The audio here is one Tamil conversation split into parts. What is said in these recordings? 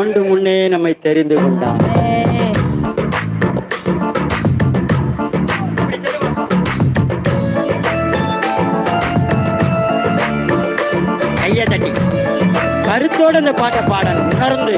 ஆண்டு முன்னே நம்மை தெரிந்து கொண்டார். கையை தட்டி கருத்தோடு அந்த பாட்டை பாடணும், உணர்ந்து.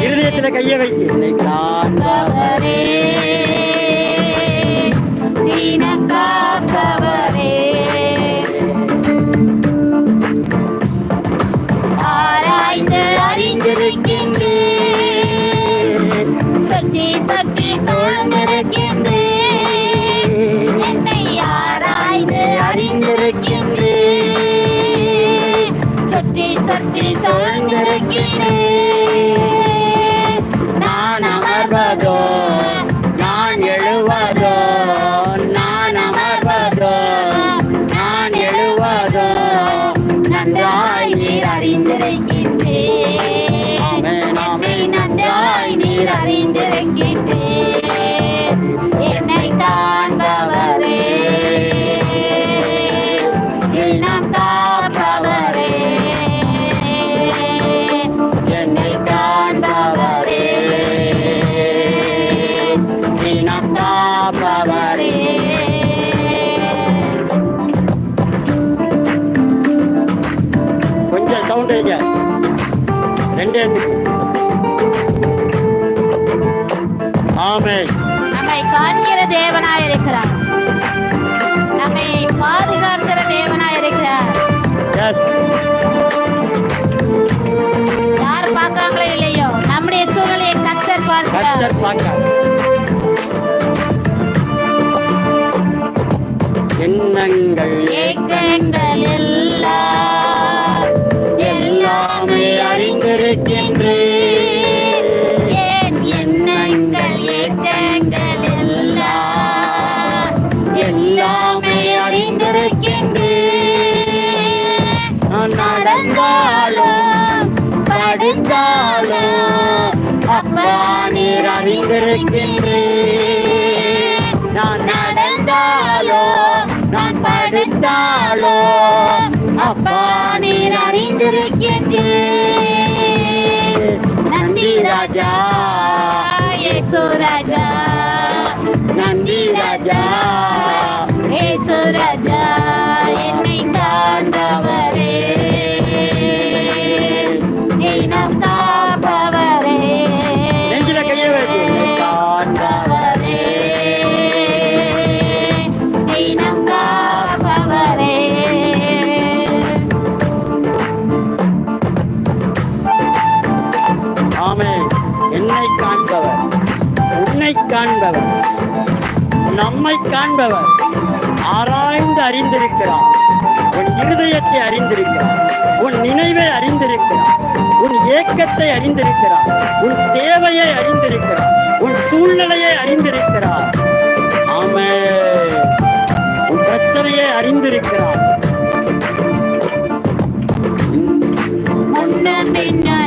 இருதயத்தில் கையை வைத்து காண்பவரே, ஆராய்ந்து அறிந்திருக்கின்றேன், சற்றி சற்றி சூழ்ந்திருக்கின்றேன், என்னை ஆராய்ந்து அறிந்திருக்கின்றேன், சற்றி சற்றி சூழ்ந்திருக்கின்றேன். நான் அமர்வதோ நான் எழுவதோ, நான் அமர்வதோ நான் எழுவதோ, நன்றாய் நீர் அறிந்திருக்கின்றேன், நன்றாய் நீர் அறிந்திருக்கின்றேன். என்னை காண்பவரே, நாம் காப்பவரே, என்னை காண்பவரே, நாம் காப்பவரே. கொஞ்சம் சவுண்ட் வைங்க, ரெண்டே. ஆமென். நம்மை காண்கிற தேவனாய் இருக்கிறார், நம்மை பாதுகாக்கிற தேவனாய் இருக்கிறார். யார் பார்க்காங்களோ இல்லையோ, நம்முடைய சூழ்நிலையை கர்த்தர் பார்க்கிறார். எண்ணங்கள் ஏக்கங்கள் எல்லாமே அறிந்திருக்கின்றேன், என் எண்ணங்கள் ஏக்கங்கள் எல்லாமே அறிந்திருக்கின்றேன். நடந்தாலும் படுத்தாலும் அப்பா நீர் அறிந்திருக்கின்றேன். நான் நடந்தாலோ நான் படுத்தாலோ அப்பா நீர் அறிந்திருக்கின்றேன். நன்றி ராஜா இயேசு ராஜா, நன்றி ராஜா இயேசு ராஜா, என்னை காண்பவரே, நாம் காப்பவரே, காண்பவரே, நாம் காப்பவரே. ஆமென். என்னை காண்பவர், உன்னை காண்பவர், நம்மை காண்பவர், ஆராய்ந்து அறிந்திருக்கிறார். உன் இருதயத்தை அறிந்திருக்கிறார், உன் நினைவை அறிந்திருக்கிறார், உன் ஏக்கத்தை அறிந்திருக்கிறார், உன் தேவையை அறிந்திருக்கிறார், உன் சூழ்நிலையை அறிந்திருக்கிறார். ஆமென். உன் பிரச்சனையை அறிந்திருக்கிறார்.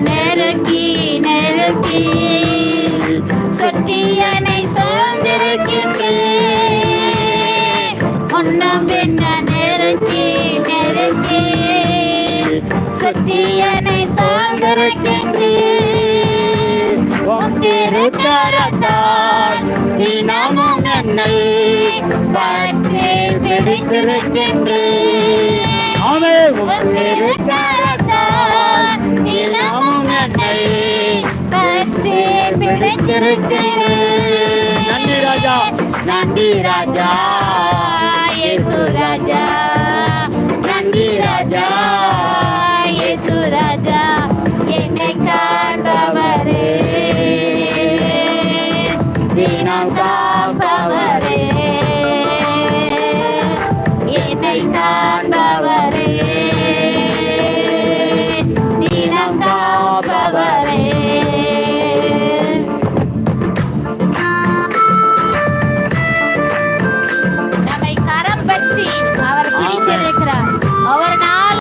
நெருக்கி நெருக்கி சொட்டியனை சூழ்ந்திருக்கின்றேன், முன்னம் பின்ன நெருக்கி நெருக்கி சொட்டியனை சூழ்ந்திருக்கின்றேன். திருக்கரத்தால் தினமும் என்னை பற்றி பிடித்திருக்கின்றேன், திருக்கரத்தால் தினமும் என்னை பற்றி பிடித்திருக்கின்றேன். நன்றி ராஜா, நன்றி ராஜா இயேசு ராஜா.